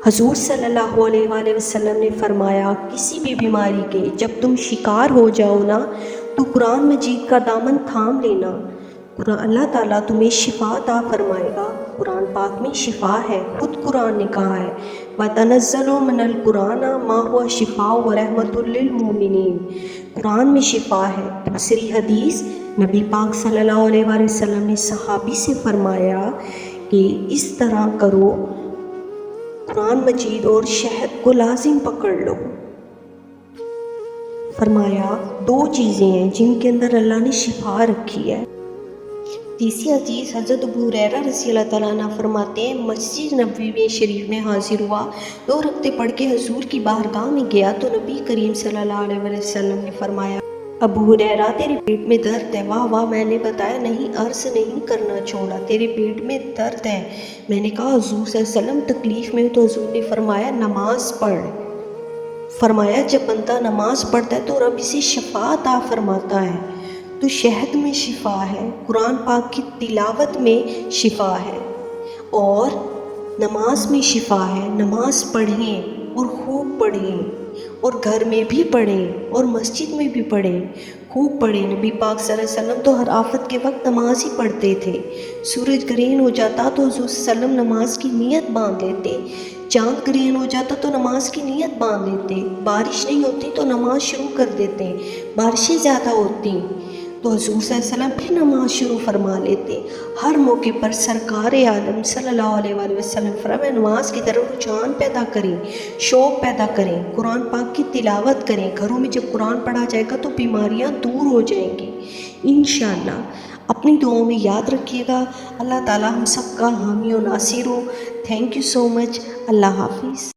حضور صلی اللہ علیہ وآلہ وسلم نے فرمایا، کسی بھی بیماری کے جب تم شکار ہو جاؤ نا تو قرآن مجید کا دامن تھام لینا، اللہ تعالیٰ تمہیں شفا عطا فرمائے گا۔ قرآن پاک میں شفا ہے، خود قرآن نے کہا ہے وَتَنَزَّلُ مِنَ الْقُرْآنِ مَا هُوَ شِفَاءٌ وَرَحْمَةٌ لِّلْمُؤْمِنِينَ۔ قرآن میں شفا ہے۔ دوسری حدیث، نبی پاک صلی اللہ علیہ وآلہ وسلم نے صحابی سے فرمایا کہ اس طرح کرو، قرآن مجید اور شہد کو لازم پکڑ لو۔ فرمایا دو چیزیں ہیں جن کے اندر اللہ نے شفا رکھی ہے۔ تیسری حدیث، حضرت ابو ہریرہ رضی اللہ تعالیٰ عنہ فرماتے ہیں، مسجد نبوی شریف میں حاضر ہوا، 2 رکعتیں پڑھ کے حضور کی بارگاہ میں گیا تو نبی کریم صلی اللہ علیہ وآلہ وسلم نے فرمایا، ابو ہریرہ تیرے پیٹ میں درد ہے؟ واہ واہ، میں نے بتایا نہیں، عرض نہیں کرنا چھوڑا، تیرے پیٹ میں درد ہے۔ میں نے کہا حضور صلی اللہ علیہ وسلم تکلیف میں ہو؟ تو حضور نے فرمایا نماز پڑھ۔ فرمایا جب بندہ نماز پڑھتا ہے تو رب اسے شفا عطا فرماتا ہے۔ تو شہد میں شفا ہے، قرآن پاک کی تلاوت میں شفا ہے، اور نماز میں شفا ہے۔ نماز پڑھیں اور خوب پڑھیں، اور گھر میں بھی پڑھیں اور مسجد میں بھی پڑھیں، خوب پڑھیں۔ نبی پاک صلی اللہ علیہ وسلم تو ہر آفت کے وقت نماز ہی پڑھتے تھے۔ سورج گرہن ہو جاتا تو حضور صلی اللہ علیہ وسلم نماز کی نیت باندھ لیتے، چاند گرہن ہو جاتا تو نماز کی نیت باندھ لیتے، بارش نہیں ہوتی تو نماز شروع کر دیتے، بارشیں زیادہ ہوتی تو حضور صلی اللہ علیہ وسلم پھر نماز شروع فرما لیتے۔ ہر موقع پر سرکار عالم صلی اللہ علیہ وآلہ وسلم فرمایا نماز کی طرف رجحان پیدا کریں، شوق پیدا کریں، قرآن پاک کی تلاوت کریں۔ گھروں میں جب قرآن پڑھا جائے گا تو بیماریاں دور ہو جائیں گی انشاءاللہ۔ اپنی دعاؤں میں یاد رکھیے گا۔ اللہ تعالیٰ ہم سب کا حامی و ناصر ہو۔ تھینک یو سو مچ۔ اللہ حافظ۔